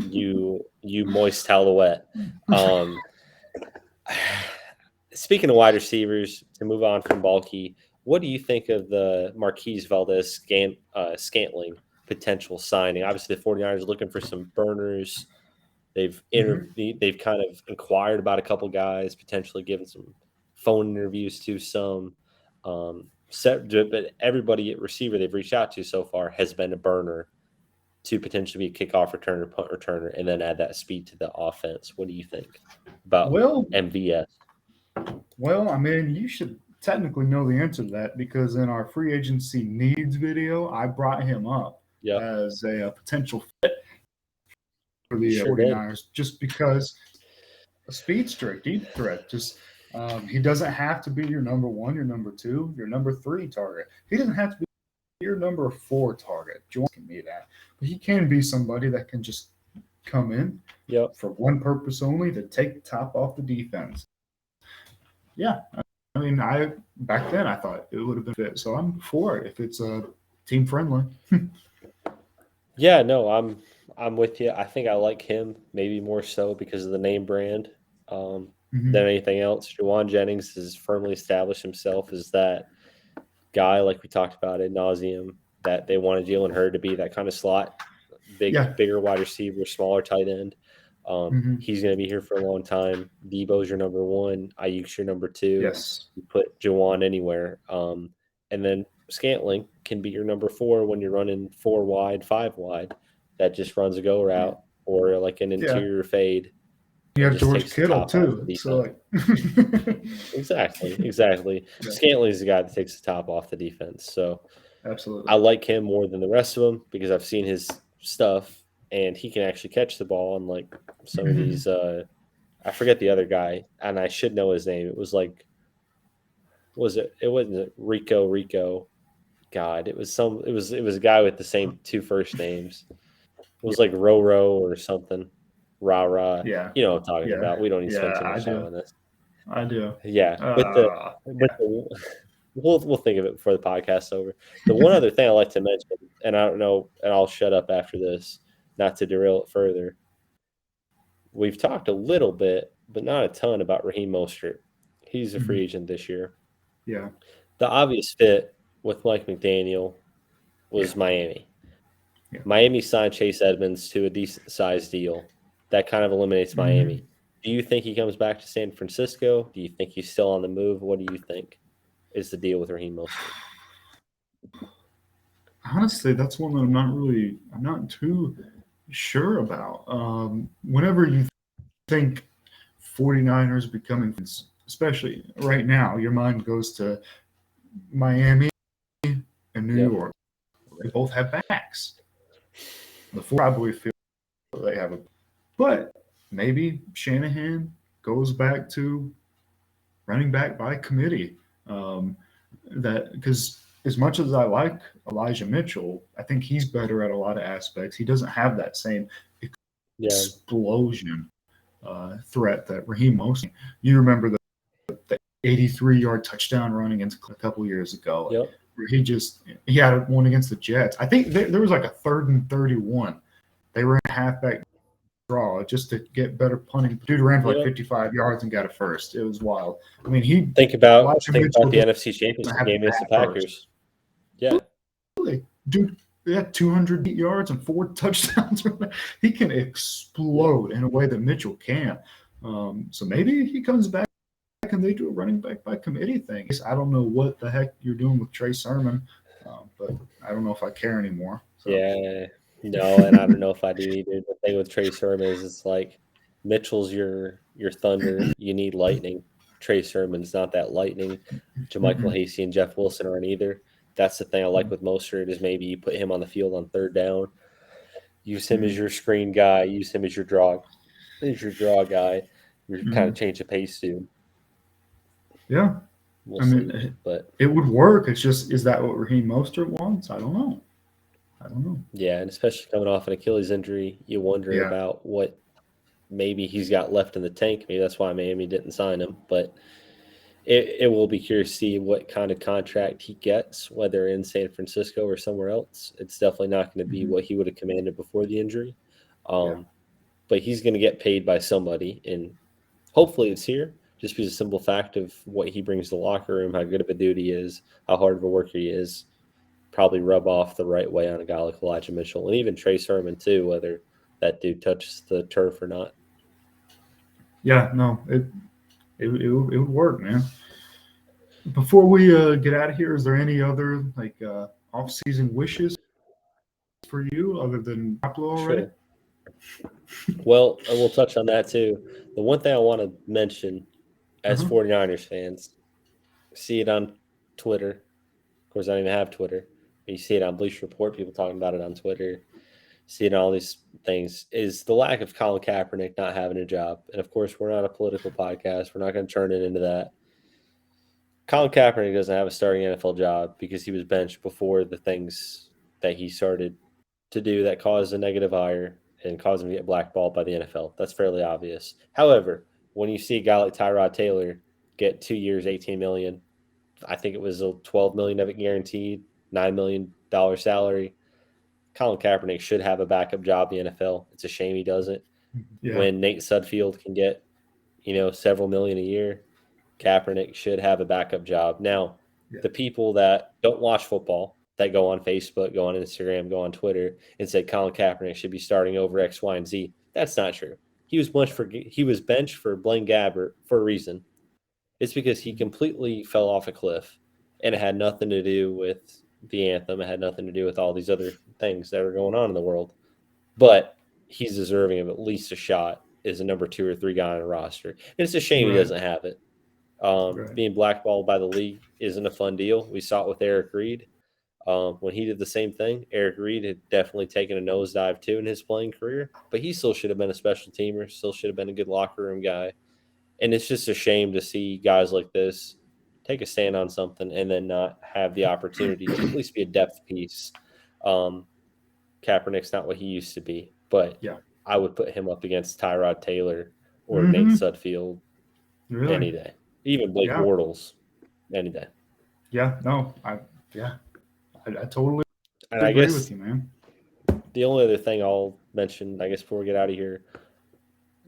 You moist Hallowett. Speaking of wide receivers, to move on from Baalke, what do you think of the Marquise Valdez-Scantling potential signing? Obviously, the 49ers are looking for some burners. They've kind of inquired about a couple guys, potentially given some phone interviews to some. But everybody at receiver they've reached out to so far has been a burner to potentially be a kickoff returner, punt returner, and then add that speed to the offense. What do you think about MVS? Well, I mean, you should technically know the answer to that, because in our free agency needs video, I brought him up as a potential fit for the 49ers, just because a speedster, deep threat. Just he doesn't have to be your number 1, your number 2, your number 3 target. He doesn't have to be your number 4 target. Jones can be that, but he can be somebody that can just come in for one purpose only, to take the top off the defense. Yeah, I mean, back then I thought it would have been fit, so I'm for it. If it's a team friendly. Yeah, no, I'm with you. I think I like him maybe more so because of the name brand than anything else. Jauan Jennings has firmly established himself as that guy, like we talked about ad nauseum, that they wanted Jalen Hurd to be that kind of slot, bigger wide receiver, smaller tight end. He's going to be here for a long time. Debo's your number one. Ayuk's your number two. Yes. You put Jauan anywhere. And then Scantling can be your number four when you're running 4 wide, 5 wide. That just runs a go route or like an interior fade. You have George Kittle too. So exactly. Yeah. Scantling is the guy that takes the top off the defense. So absolutely, I like him more than the rest of them because I've seen his stuff and he can actually catch the ball. Unlike some of these, I forget the other guy, and I should know his name. It was like, it wasn't Rico. God, it was a guy with the same 2 first names. It was like Roro or something. Rah. Yeah. You know what I'm talking about. We don't need to spend too much time on this. I do. Yeah. We'll think of it before the podcast's over. The one other thing I like to mention, and I don't know, and I'll shut up after this, not to derail it further. We've talked a little bit, but not a ton about Raheem Mostert. He's a free agent this year. Yeah. The obvious fit with Mike McDaniel was Miami. Yeah. Miami signed Chase Edmonds to a decent-sized deal. That kind of eliminates Miami. Do you think he comes back to San Francisco? Do you think he's still on the move? What do you think is the deal with Raheem Mostert? Honestly, that's one that I'm not too sure about. Whenever you think 49ers becoming, especially right now, your mind goes to Miami and New York. They both have backs. The 4 probably feel they have but maybe Shanahan goes back to running back by committee. Because as much as I like Elijah Mitchell, I think he's better at a lot of aspects. He doesn't have that same explosion threat that Raheem Mostert. You remember the 83-yard touchdown run against a couple years ago. Yep. He had one against the Jets. I think there was like a 3rd and 31. They ran a halfback draw just to get better punting. Dude ran for like 55 yards and got a first. It was wild. I mean, think about the NFC Championship game against the Packers. Yeah. Really? Dude, they had 200 yards and 4 touchdowns. He can explode in a way that Mitchell can't. So maybe he comes back and they do a running back by committee thing. I don't know what the heck you're doing with Trey Sermon, but I don't know if I care anymore. So. Yeah. No, and I don't know if I do either. The thing with Trey Sermon is it's like Mitchell's your thunder. You need lightning. Trey Sermon's not that lightning. JaMycal Hasty and Jeff Wilson aren't either. That's the thing I like with Mostert is maybe you put him on the field on 3rd down. Use him as your screen guy. Use him as your draw guy. You kind of change the pace to. Yeah. We'll see, but it would work. It's just, is that what Raheem Mostert wants? I don't know. Yeah, and especially coming off an Achilles injury, you wonder about what maybe he's got left in the tank. Maybe that's why Miami didn't sign him. But it will be curious to see what kind of contract he gets, whether in San Francisco or somewhere else. It's definitely not going to be what he would have commanded before the injury. But he's going to get paid by somebody, and hopefully it's here. Just because of the simple fact of what he brings to the locker room, how good of a dude he is, how hard of a worker he is. Probably rub off the right way on a guy like Elijah Mitchell and even Trey Sermon too, whether that dude touches the turf or not. Yeah, no, it would work, man. Before we get out of here, is there any other off-season wishes for you other than Garoppolo already? Sure. Well, we'll touch on that too. The one thing I want to mention as 49ers fans, see it on Twitter. Of course, I don't even have Twitter. You see it on Bleacher Report, people talking about it on Twitter, see it on all these things, is the lack of Colin Kaepernick not having a job. And, of course, we're not a political podcast. We're not going to turn it into that. Colin Kaepernick doesn't have a starting NFL job because he was benched before the things that he started to do that caused a negative hire and caused him to get blackballed by the NFL. That's fairly obvious. However, when you see a guy like Tyrod Taylor get 2 years, $18 million, I think it was $12 million of it guaranteed, $9 million salary. Colin Kaepernick should have a backup job in the NFL. It's a shame he doesn't. Yeah. When Nate Sudfeld can get, several million a year, Kaepernick should have a backup job. Now, the people that don't watch football, that go on Facebook, go on Instagram, go on Twitter, and say Colin Kaepernick should be starting over X, Y, and Z, that's not true. He was benched for Blaine Gabbert for a reason. It's because he completely fell off a cliff, and it had nothing to do with the anthem. It had nothing to do with all these other things that are going on in the world. But he's deserving of at least a shot as a number 2 or 3 guy on a roster. And it's a shame he doesn't have it. Being blackballed by the league isn't a fun deal. We saw it with Eric Reed. When he did the same thing, Eric Reed had definitely taken a nosedive too in his playing career, but he still should have been a special teamer, still should have been a good locker room guy. And it's just a shame to see guys like this take a stand on something and then not have the opportunity to at least be a depth piece. Kaepernick's not what he used to be, but I would put him up against Tyrod Taylor or Nate Sudfeld any day. Even Blake Bortles any day. Yeah, no, I totally agree with you, man. The only other thing I'll mention, I guess, before we get out of here,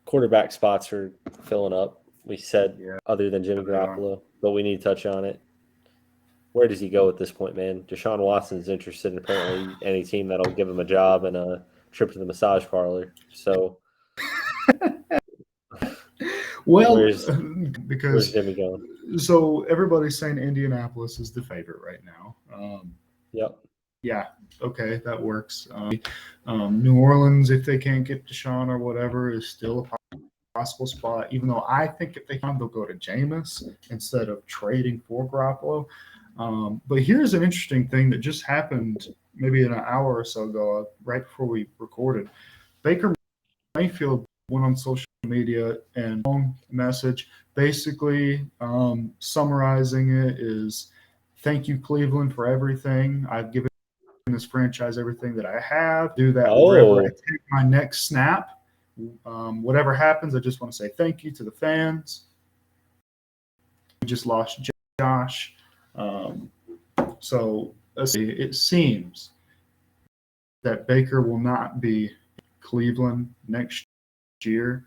quarterback spots are filling up. We said other than Jimmy Garoppolo, but we need to touch on it. Where does he go at this point, man? Deshaun Watson's interested in apparently any team that'll give him a job and a trip to the massage parlor. So, where's Jimmy going? So everybody's saying Indianapolis is the favorite right now. Yep. Yeah. Okay, that works. New Orleans, if they can't get Deshaun or whatever, is still a possible spot. Even though I think if they can, they'll go to Jameis instead of trading for Garoppolo. But here's an interesting thing that just happened maybe an hour or so ago, right before we recorded. Baker Mayfield went on social media and message basically summarizing it is, thank you, Cleveland, for everything. I've given this franchise everything that I have. Do that wherever I take my next snap. Whatever happens, I just want to say thank you to the fans. We just lost Josh. So it seems that Baker will not be Cleveland next year.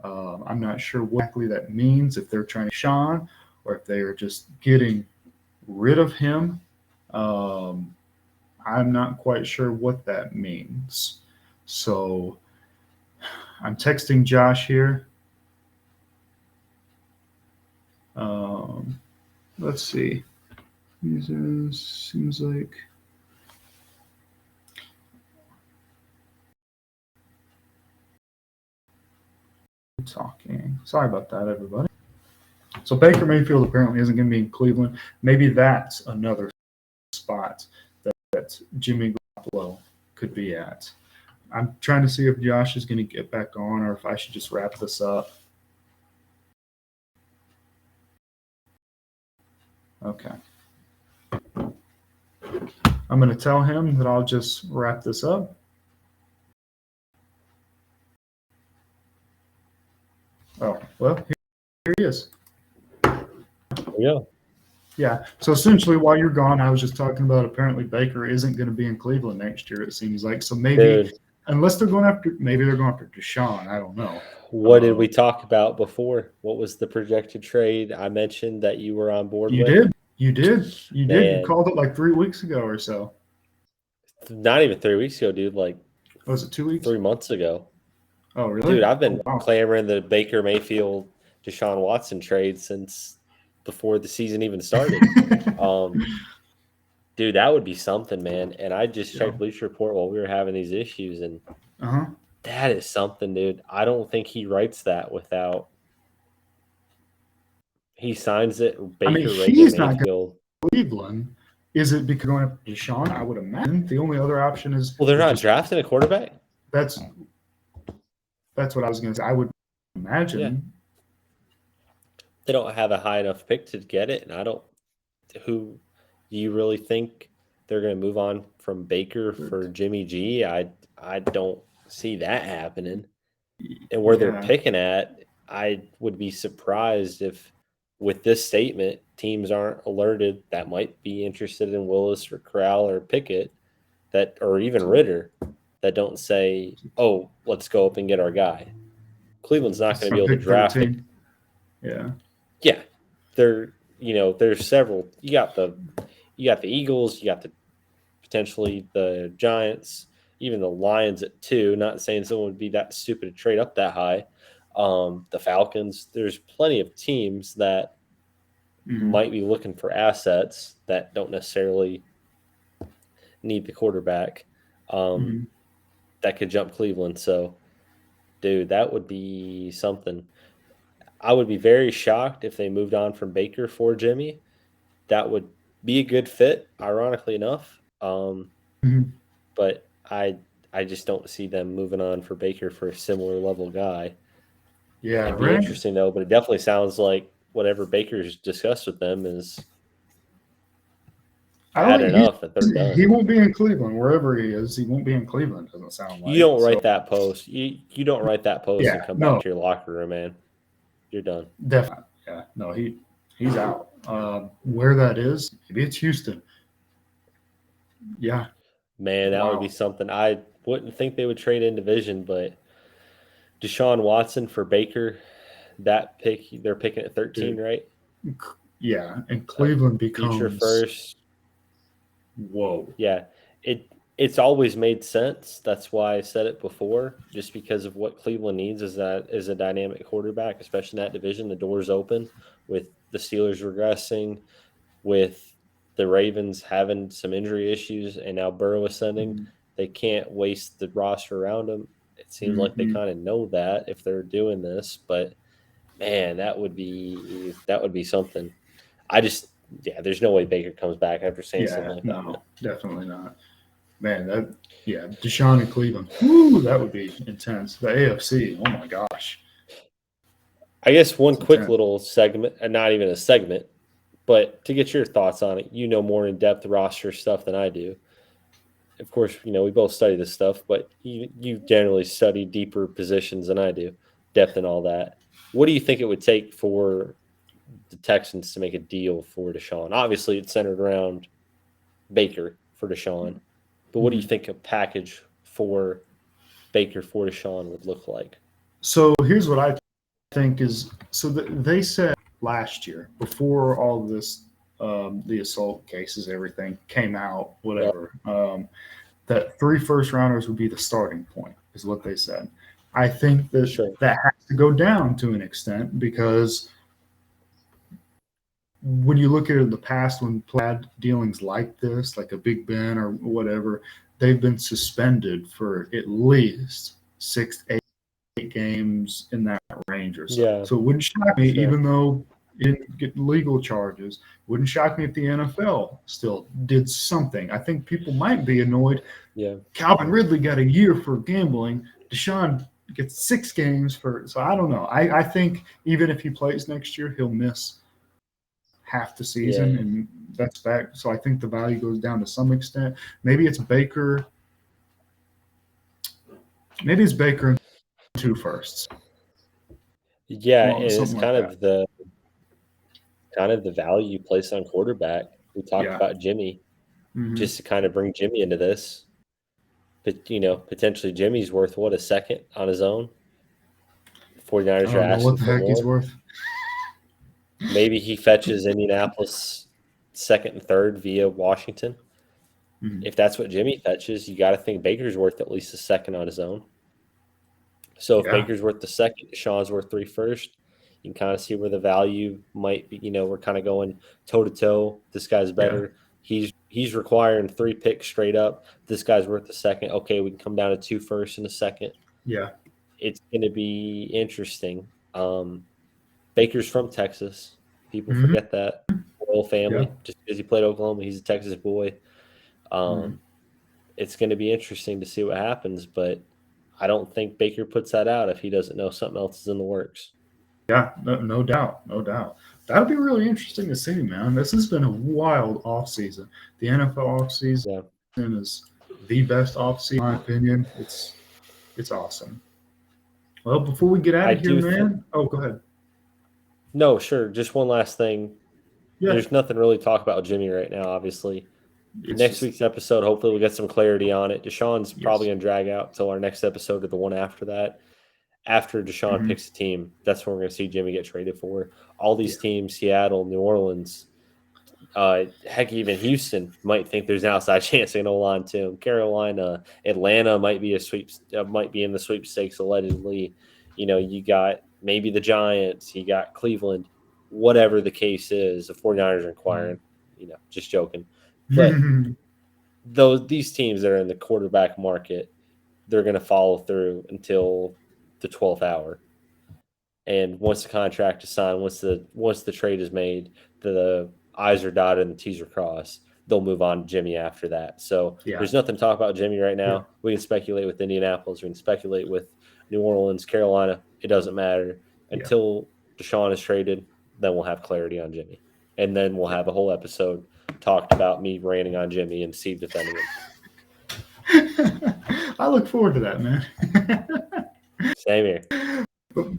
I'm not sure what exactly that means, if they're trying to Sean or if they are just getting rid of him. I'm not quite sure what that means. So I'm texting Josh here. Let's see. Seems like talking. Sorry about that, everybody. So Baker Mayfield apparently isn't going to be in Cleveland. Maybe that's another spot that Jimmy Garoppolo could be at. I'm trying to see if Josh is going to get back on or if I should just wrap this up. Okay. I'm going to tell him that I'll just wrap this up. Oh, well, here he is. Yeah. Yeah. So essentially, while you're gone, I was just talking about apparently Baker isn't going to be in Cleveland next year, it seems like. So maybe, unless they're going after, maybe they're going after Deshaun. I don't know. What did we talk about before? What was the projected trade? I mentioned that you were on board with. You did. You called it like 3 weeks ago or so. Not even 3 weeks ago, dude. Like, was it 2 weeks? 3 months ago. Oh, really? Dude, I've been clamoring the Baker Mayfield, Deshaun Watson trade since before the season even started. Dude, that would be something, man. And I just checked Bleacher Report while we were having these issues, and that is something, dude. I don't think he writes that without he signs it. Baker he's not going to Cleveland. Is it because going up to Deshaun? I would imagine the only other option is. Well, they're not drafting a quarterback. That's what I was going to say. I would imagine. Yeah. They don't have a high enough pick to get it, and I don't. Who do you really think they're going to move on from Baker for Jimmy G? I don't see that happening. And where they're picking at, I would be surprised if with this statement, teams aren't alerted that might be interested in Willis or Corral or Pickett or even Ritter that don't say, oh, let's go up and get our guy. Cleveland's not going to be able to draft it. Yeah. Yeah. There's several. You got the Eagles, you got potentially the Giants, even the Lions at 2. Not saying someone would be that stupid to trade up that high. The Falcons. There's plenty of teams that might be looking for assets that don't necessarily need the quarterback that could jump Cleveland. So, dude, that would be something. I would be very shocked if they moved on from Baker for Jimmy. That would be a good fit, ironically enough. But I just don't see them moving on for Baker for a similar level guy. Yeah, it'd be interesting though. But it definitely sounds like whatever Baker's discussed with them is bad enough that they're done. He won't be in Cleveland wherever he is. He won't be in Cleveland. Doesn't sound like you don't write that post. You don't write that post and come back to your locker room, man. You're done. Definitely. Yeah. No, he's out. Where that is, maybe it's Houston. Yeah. Man, that would be something. I wouldn't think they would trade in division, but Deshaun Watson for Baker, that pick, they're picking at 13, right? Yeah, and Cleveland becomes future first. Whoa. Yeah, it's always made sense. That's why I said it before, just because of what Cleveland needs is a dynamic quarterback, especially in that division. The door's open with the Steelers regressing, with the Ravens having some injury issues, and now Burrow ascending. They can't waste the roster around them. It seems like they kind of know that if they're doing this, but man, that would be something. There's no way Baker comes back after saying something like that. No, definitely not. Man, Deshaun in Cleveland. Woo, that would be intense. The AFC, oh my gosh. I guess one quick little segment, and not even a segment, but to get your thoughts on it, more in-depth roster stuff than I do. Of course, we both study this stuff, but you generally study deeper positions than I do, depth and all that. What do you think it would take for the Texans to make a deal for Deshaun? Obviously, it's centered around Baker for Deshaun, but what do you think a package for Baker for Deshaun would look like? So here's what I think is they said last year, before all of this, the assault cases, everything came out, whatever, that 3 first-rounders would be the starting point, is what they said. I think that that has to go down to an extent because when you look at it in the past, when plaid dealings like this, like a Big Ben or whatever, they've been suspended for at least 6 to 8 games in that range or so. Yeah. So it wouldn't shock me, even though it didn't get legal charges, wouldn't shock me if the NFL still did something. I think people might be annoyed. Yeah. Calvin Ridley got a year for gambling. Deshaun gets 6 games so I don't know. I think even if he plays next year, he'll miss half the season, and that's back. So I think the value goes down to some extent. Maybe it's Baker. Maybe it's Baker and 2 firsts. Yeah, it's kind of the value you place on quarterback. We talked about Jimmy, just to kind of bring Jimmy into this. But, potentially Jimmy's worth, a second on his own? 49ers are asking what the heck he's worth. Maybe he fetches Indianapolis 2nd and 3rd via Washington. If that's what Jimmy fetches, you got to think Baker's worth at least a second on his own. So if Baker's worth the second, Deshaun's worth 3 first. You can kind of see where the value might be. We're kind of going toe-to-toe. This guy's better. Yeah. He's requiring 3 picks straight up. This guy's worth a second. Okay, we can come down to 2 firsts and a second. Yeah. It's going to be interesting. Baker's from Texas. People forget that. Royal family. Just because he played Oklahoma, he's a Texas boy. It's going to be interesting to see what happens, but I don't think Baker puts that out if he doesn't know something else is in the works. Yeah, no doubt. That'll be really interesting to see, man. This has been a wild offseason. The NFL offseason is the best offseason, in my opinion. It's awesome. Well, before we get out of here, man. Go ahead. No, sure. Just one last thing. Yeah. There's nothing really to talk about Jimmy right now, obviously. Next week's episode, hopefully we'll get some clarity on it. Deshaun's probably going to drag out till our next episode or the one after that. After Deshaun picks a team, that's when we're going to see Jimmy get traded for. All these teams, Seattle, New Orleans, heck, even Houston might think there's an outside chance they can hold on to him. Carolina, Atlanta might be in the sweepstakes allegedly. You got maybe the Giants, you got Cleveland, whatever the case is. The 49ers are inquiring, just joking. But these teams that are in the quarterback market, they're going to follow through until the 12th hour. And once the contract is signed, once the trade is made, the I's are dotted and the T's are crossed, they'll move on to Jimmy after that. So there's nothing to talk about Jimmy right now. Yeah. We can speculate with Indianapolis. We can speculate with New Orleans, Carolina. It doesn't matter. Until Deshaun is traded, then we'll have clarity on Jimmy. And then we'll have a whole episode talked about me ranting on Jimmy and Steve defending him. I look forward to that, man. Same here. But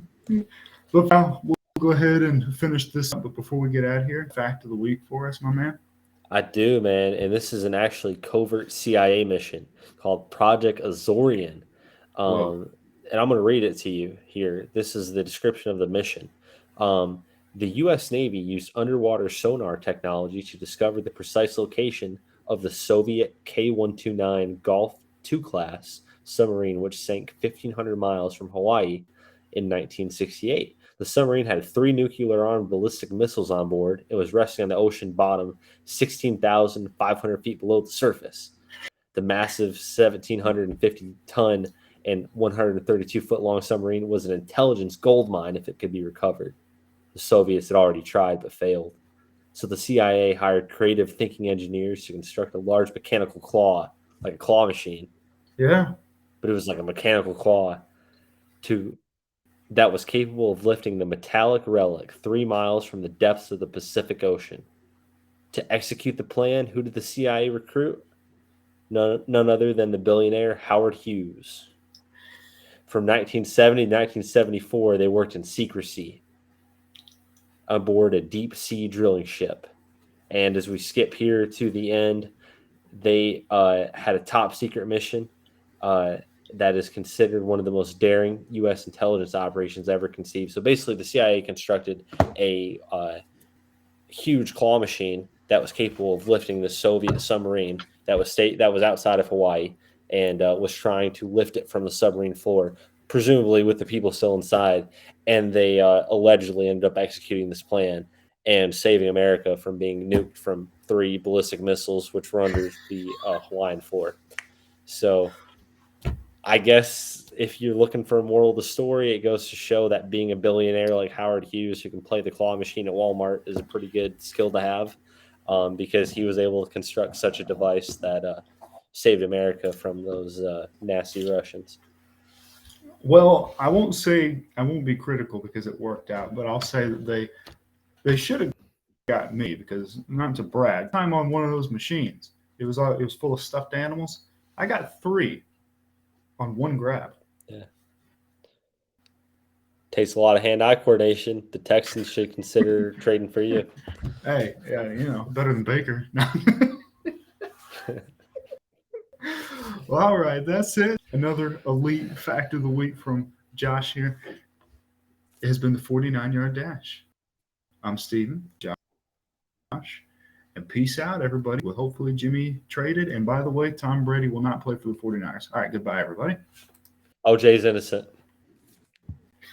now we'll go ahead and finish this up. But before we get out of here, fact of the week for us, my man. I do, man. And this is an actually covert CIA mission called Project Azorian. And I'm going to read it to you here. This is the description of the mission. The U.S. Navy used underwater sonar technology to discover the precise location of the Soviet K-129 Golf II class submarine, which sank 1,500 miles from Hawaii in 1968. The submarine had 3 nuclear-armed ballistic missiles on board. It was resting on the ocean bottom, 16,500 feet below the surface. The massive 1,750-ton and 132-foot-long submarine was an intelligence goldmine if it could be recovered. The Soviets had already tried but failed. So the CIA hired creative thinking engineers to construct a large mechanical claw, like a claw machine. Yeah. But it was like a mechanical claw that was capable of lifting the metallic relic 3 miles from the depths of the Pacific Ocean. To execute the plan, who did the CIA recruit? None other than the billionaire Howard Hughes. From 1970 to 1974, they worked in secrecy aboard a deep-sea drilling ship. And as we skip here to the end, they had a top-secret mission that is considered one of the most daring U.S. intelligence operations ever conceived. So basically, the CIA constructed a huge claw machine that was capable of lifting the Soviet submarine that was outside of Hawaii and was trying to lift it from the submarine floor, presumably with the people still inside. And they allegedly ended up executing this plan and saving America from being nuked from 3 ballistic missiles, which were under the Hawaiian floor. So I guess if you're looking for a moral of the story, it goes to show that being a billionaire like Howard Hughes, who can play the claw machine at Walmart, is a pretty good skill to have, because he was able to construct such a device that saved America from those nasty Russians. Well, I won't be critical because it worked out, but I'll say that they should have got me, because, not to brag, I'm on one of those machines. It was full of stuffed animals. I got 3 on one grab. Yeah. Takes a lot of hand-eye coordination. The Texans should consider trading for you. Hey, yeah, better than Baker. Well, all right, that's it. Another elite fact of the week from Josh here. It has been the 49-yard dash. I'm Steven, Josh, and peace out, everybody. With hopefully Jimmy traded. And by the way, Tom Brady will not play for the 49ers. All right, goodbye, everybody. OJ's innocent.